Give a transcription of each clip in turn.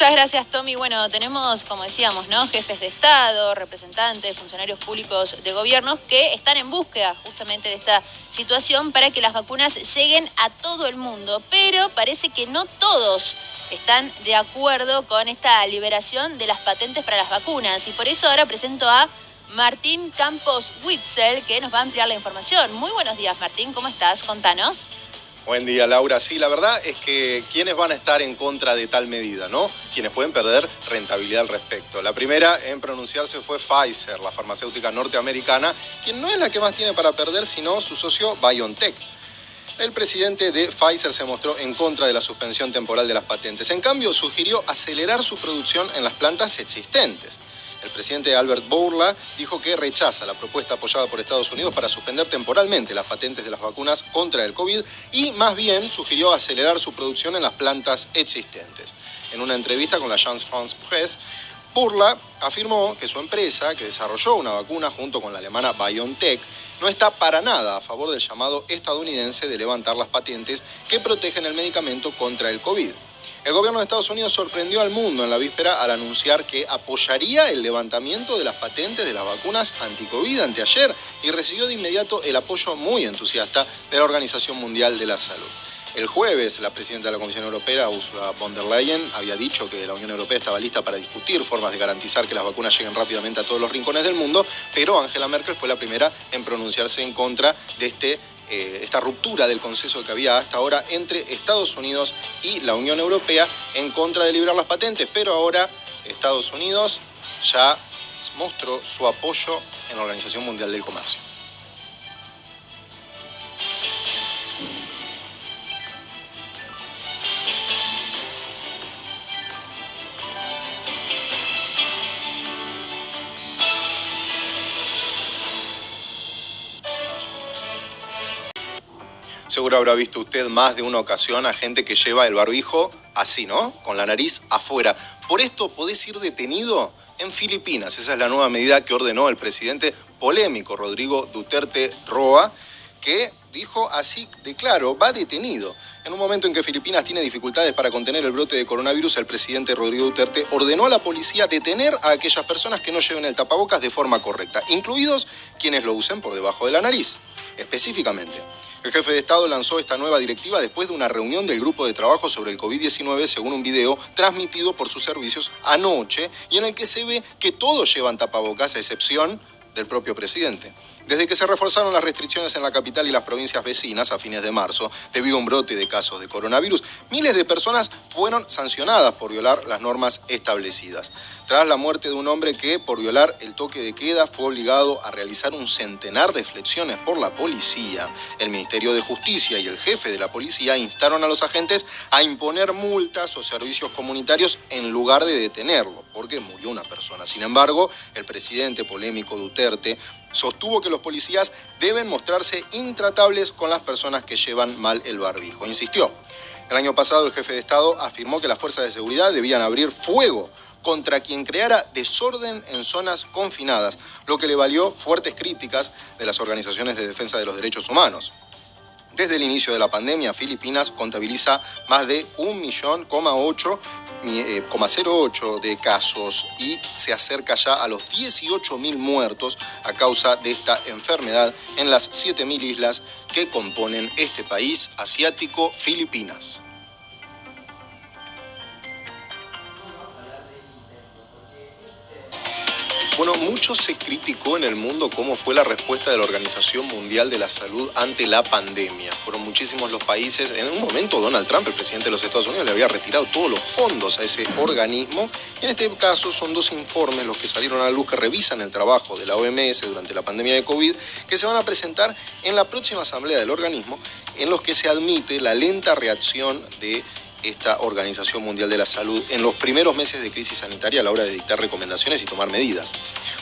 Muchas gracias, Tommy. Bueno, tenemos, como decíamos, ¿no?, jefes de Estado, representantes, funcionarios públicos de gobiernos que están en búsqueda justamente de esta situación para que las vacunas lleguen a todo el mundo. Pero parece que no todos están de acuerdo con esta liberación de las patentes para las vacunas. Y por eso ahora presento a Martín Campos Witzel, que nos va a ampliar la información. Muy buenos días, Martín. ¿Cómo estás? Contanos. Buen día, Laura. Sí, la verdad es que quienes van a estar en contra de tal medida, ¿no? Quienes pueden perder rentabilidad al respecto. La primera en pronunciarse fue Pfizer, la farmacéutica norteamericana, quien no es la que más tiene para perder, sino su socio BioNTech. El presidente de Pfizer se mostró en contra de la suspensión temporal de las patentes. En cambio, sugirió acelerar su producción en las plantas existentes. El presidente Albert Bourla dijo que rechaza la propuesta apoyada por Estados Unidos para suspender temporalmente las patentes de las vacunas contra el COVID y más bien sugirió acelerar su producción en las plantas existentes. En una entrevista con la Agence France Presse, Bourla afirmó que su empresa, que desarrolló una vacuna junto con la alemana BioNTech, no está para nada a favor del llamado estadounidense de levantar las patentes que protegen el medicamento contra el COVID. El gobierno de Estados Unidos sorprendió al mundo en la víspera al anunciar que apoyaría el levantamiento de las patentes de las vacunas anti-COVID anteayer y recibió de inmediato el apoyo muy entusiasta de la Organización Mundial de la Salud. El jueves, la presidenta de la Comisión Europea, Ursula von der Leyen, había dicho que la Unión Europea estaba lista para discutir formas de garantizar que las vacunas lleguen rápidamente a todos los rincones del mundo, pero Angela Merkel fue la primera en pronunciarse en contra de esta ruptura del consenso que había hasta ahora entre Estados Unidos y la Unión Europea en contra de liberar las patentes. Pero ahora Estados Unidos ya mostró su apoyo en la Organización Mundial del Comercio. Seguro habrá visto usted más de una ocasión a gente que lleva el barbijo así, ¿no? Con la nariz afuera. Por esto podés ir detenido en Filipinas. Esa es la nueva medida que ordenó el presidente polémico Rodrigo Duterte Roa, que dijo así de claro, va detenido. En un momento en que Filipinas tiene dificultades para contener el brote de coronavirus, el presidente Rodrigo Duterte ordenó a la policía detener a aquellas personas que no lleven el tapabocas de forma correcta, incluidos quienes lo usen por debajo de la nariz. Específicamente, el jefe de Estado lanzó esta nueva directiva después de una reunión del grupo de trabajo sobre el COVID-19, según un video transmitido por sus servicios anoche, y en el que se ve que todos llevan tapabocas, a excepción del propio presidente. Desde que se reforzaron las restricciones en la capital y las provincias vecinas a fines de marzo, debido a un brote de casos de coronavirus, miles de personas fueron sancionadas por violar las normas establecidas. Tras la muerte de un hombre que, por violar el toque de queda, fue obligado a realizar un centenar de flexiones por la policía, el Ministerio de Justicia y el jefe de la policía instaron a los agentes a imponer multas o servicios comunitarios en lugar de detenerlo, porque murió una persona. Sin embargo, el presidente polémico Duterte sostuvo que los policías deben mostrarse intratables con las personas que llevan mal el barbijo. Insistió. El año pasado el jefe de Estado afirmó que las fuerzas de seguridad debían abrir fuego contra quien creara desorden en zonas confinadas, lo que le valió fuertes críticas de las organizaciones de defensa de los derechos humanos. Desde el inicio de la pandemia, Filipinas contabiliza más de 1,08 de casos y se acerca ya a los 18.000 muertos a causa de esta enfermedad en las 7.000 islas que componen este país asiático, Filipinas. Bueno, mucho se criticó en el mundo cómo fue la respuesta de la Organización Mundial de la Salud ante la pandemia. Fueron muchísimos los países. En un momento Donald Trump, el presidente de los Estados Unidos, le había retirado todos los fondos a ese organismo. En este caso son dos informes los que salieron a la luz que revisan el trabajo de la OMS durante la pandemia de COVID, que se van a presentar en la próxima asamblea del organismo, en los que se admite la lenta reacción de esta Organización Mundial de la Salud en los primeros meses de crisis sanitaria a la hora de dictar recomendaciones y tomar medidas.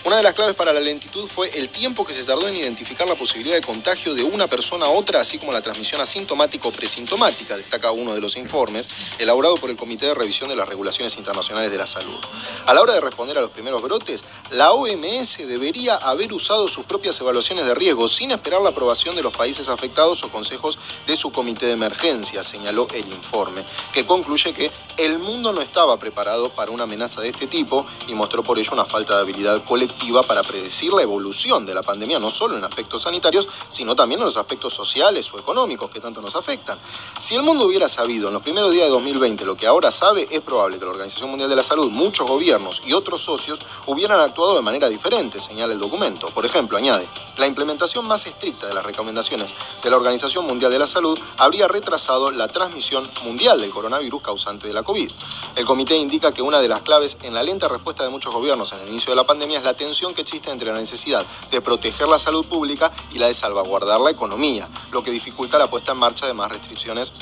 Una de las claves para la lentitud fue el tiempo que se tardó en identificar la posibilidad de contagio de una persona a otra, así como la transmisión asintomática o presintomática, destaca uno de los informes, elaborado por el Comité de Revisión de las Regulaciones Internacionales de la Salud. A la hora de responder a los primeros brotes, la OMS debería haber usado sus propias evaluaciones de riesgo sin esperar la aprobación de los países afectados o consejos de su comité de emergencia, señaló el informe, que concluye que El mundo no estaba preparado para una amenaza de este tipo y mostró por ello una falta de habilidad colectiva para predecir la evolución de la pandemia, no solo en aspectos sanitarios, sino también en los aspectos sociales o económicos que tanto nos afectan. Si el mundo hubiera sabido en los primeros días de 2020 lo que ahora sabe, es probable que la Organización Mundial de la Salud, muchos gobiernos y otros socios hubieran actuado de manera diferente, señala el documento. Por ejemplo, añade, la implementación más estricta de las recomendaciones de la Organización Mundial de la Salud habría retrasado la transmisión mundial del coronavirus causante de la COVID. El comité indica que una de las claves en la lenta respuesta de muchos gobiernos en el inicio de la pandemia es la tensión que existe entre la necesidad de proteger la salud pública y la de salvaguardar la economía, lo que dificulta la puesta en marcha de más restricciones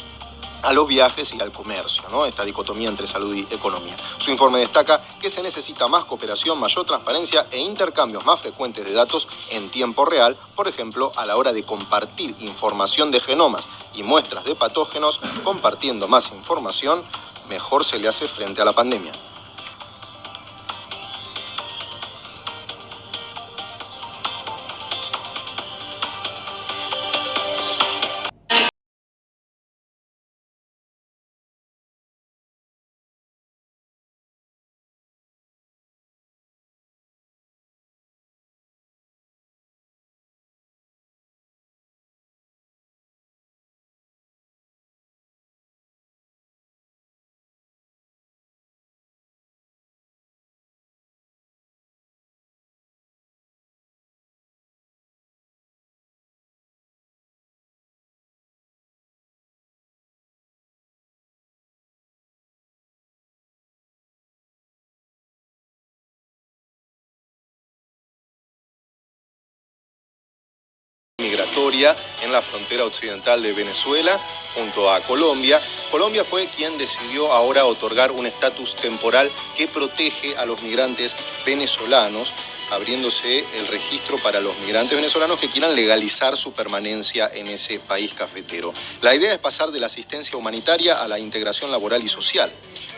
a los viajes y al comercio, ¿no? Esta dicotomía entre salud y economía. Su informe destaca que se necesita más cooperación, mayor transparencia e intercambios más frecuentes de datos en tiempo real, por ejemplo, a la hora de compartir información de genomas y muestras de patógenos. Compartiendo más información, mejor se le hace frente a la pandemia. Migratoria en la frontera occidental de Venezuela junto a Colombia. Colombia fue quien decidió ahora otorgar un estatus temporal que protege a los migrantes venezolanos, abriéndose el registro para los migrantes venezolanos que quieran legalizar su permanencia en ese país cafetero. La idea es pasar de la asistencia humanitaria a la integración laboral y social.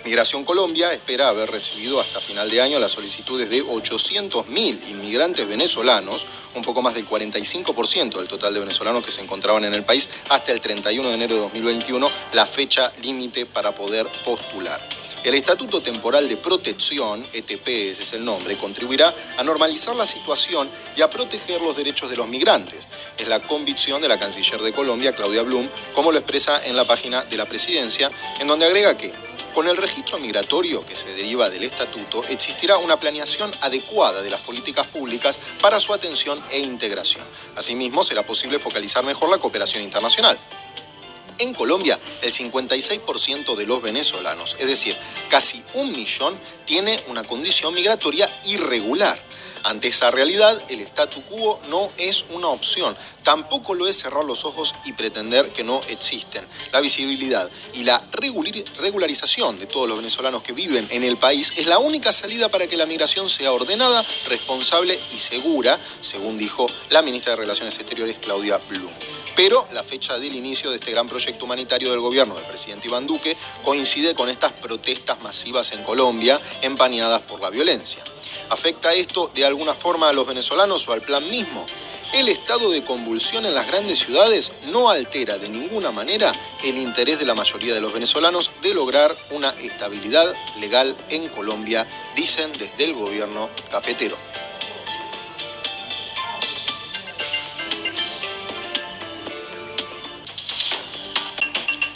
Migración Colombia espera haber recibido hasta final de año las solicitudes de 800.000 inmigrantes venezolanos, un poco más del 45% del total de venezolanos que se encontraban en el país hasta el 31 de enero de 2021, la fecha límite para poder postular. El Estatuto Temporal de Protección, ETP, ese es el nombre, contribuirá a normalizar la situación y a proteger los derechos de los migrantes. Es la convicción de la canciller de Colombia, Claudia Blum, como lo expresa en la página de la presidencia, en donde agrega que con el registro migratorio que se deriva del estatuto, existirá una planeación adecuada de las políticas públicas para su atención e integración. Asimismo, será posible focalizar mejor la cooperación internacional. En Colombia, el 56% de los venezolanos, es decir, casi 1 millón, tiene una condición migratoria irregular. Ante esa realidad, el statu quo no es una opción. Tampoco lo es cerrar los ojos y pretender que no existen. La visibilidad y la regularización de todos los venezolanos que viven en el país es la única salida para que la migración sea ordenada, responsable y segura, según dijo la ministra de Relaciones Exteriores, Claudia Blum. Pero la fecha del inicio de este gran proyecto humanitario del gobierno del presidente Iván Duque coincide con estas protestas masivas en Colombia, empañadas por la violencia. ¿Afecta esto de alguna forma a los venezolanos o al plan mismo? El estado de convulsión en las grandes ciudades no altera de ninguna manera el interés de la mayoría de los venezolanos de lograr una estabilidad legal en Colombia, dicen desde el gobierno cafetero.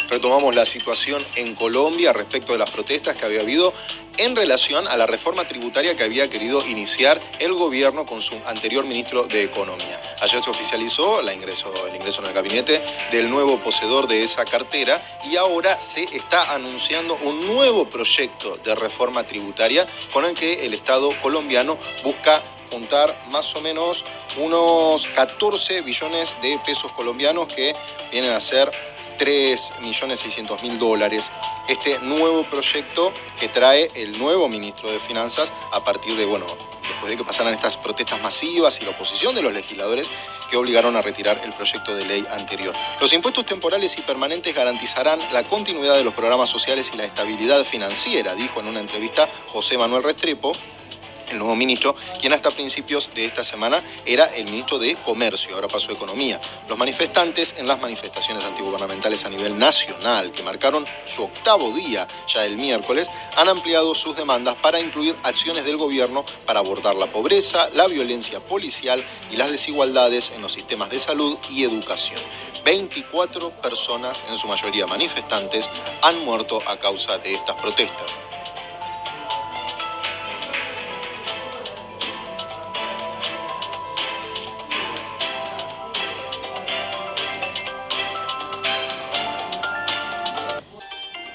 Retomamos la situación en Colombia respecto de las protestas que había habido en relación a la reforma tributaria que había querido iniciar el gobierno con su anterior ministro de Economía. Ayer se oficializó el ingreso en el gabinete del nuevo poseedor de esa cartera y ahora se está anunciando un nuevo proyecto de reforma tributaria con el que el Estado colombiano busca juntar más o menos unos 14 billones de pesos colombianos, que vienen a ser 3.600.000 dólares. Este nuevo proyecto que trae el nuevo ministro de Finanzas a partir de, después de que pasaran estas protestas masivas y la oposición de los legisladores que obligaron a retirar el proyecto de ley anterior. Los impuestos temporales y permanentes garantizarán la continuidad de los programas sociales y la estabilidad financiera, dijo en una entrevista José Manuel Restrepo, el nuevo ministro, quien hasta principios de esta semana era el ministro de Comercio, ahora pasó a Economía. Los manifestantes en las manifestaciones antigubernamentales a nivel nacional, que marcaron su octavo día ya el miércoles, han ampliado sus demandas para incluir acciones del gobierno para abordar la pobreza, la violencia policial y las desigualdades en los sistemas de salud y educación. 24 personas, en su mayoría manifestantes, han muerto a causa de estas protestas.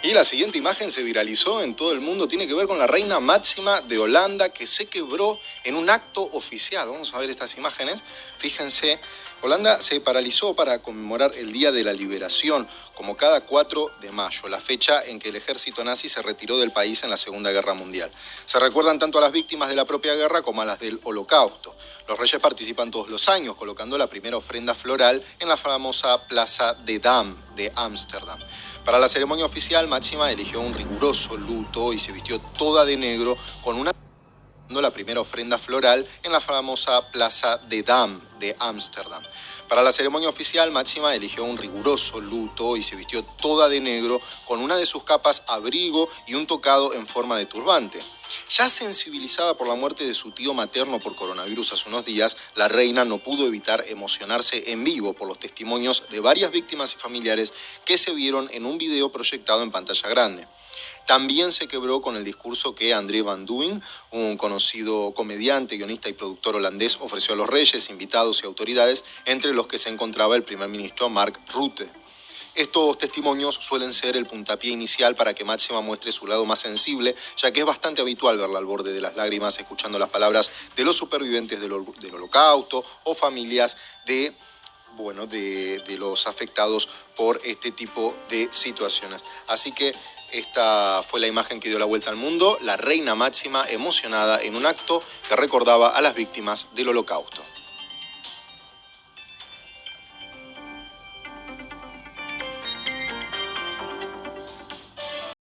Y la siguiente imagen se viralizó en todo el mundo, tiene que ver con la reina Máxima de Holanda, que se quebró en un acto oficial. Vamos a ver estas imágenes. Fíjense, Holanda se paralizó para conmemorar el Día de la Liberación, como cada 4 de mayo, la fecha en que el ejército nazi se retiró del país en la Segunda Guerra Mundial. Se recuerdan tanto a las víctimas de la propia guerra como a las del Holocausto. Los reyes participan todos los años, colocando la primera ofrenda floral en la famosa Plaza de Dam de Ámsterdam. Para la ceremonia oficial, Máxima eligió un riguroso luto y se vistió toda de negro con la primera ofrenda floral en la famosa Plaza de Dam de Ámsterdam. Para la ceremonia oficial, Máxima eligió un riguroso luto y se vistió toda de negro con una de sus capas abrigo y un tocado en forma de turbante. Ya sensibilizada por la muerte de su tío materno por coronavirus hace unos días, la reina no pudo evitar emocionarse en vivo por los testimonios de varias víctimas y familiares que se vieron en un video proyectado en pantalla grande. También se quebró con el discurso que André Van Duyn, un conocido comediante, guionista y productor holandés, ofreció a los reyes, invitados y autoridades, entre los que se encontraba el primer ministro Mark Rutte. Estos testimonios suelen ser el puntapié inicial para que Máxima muestre su lado más sensible, ya que es bastante habitual verla al borde de las lágrimas escuchando las palabras de los supervivientes del Holocausto o familias de los afectados por este tipo de situaciones. Así que esta fue la imagen que dio la vuelta al mundo, la reina Máxima emocionada en un acto que recordaba a las víctimas del Holocausto.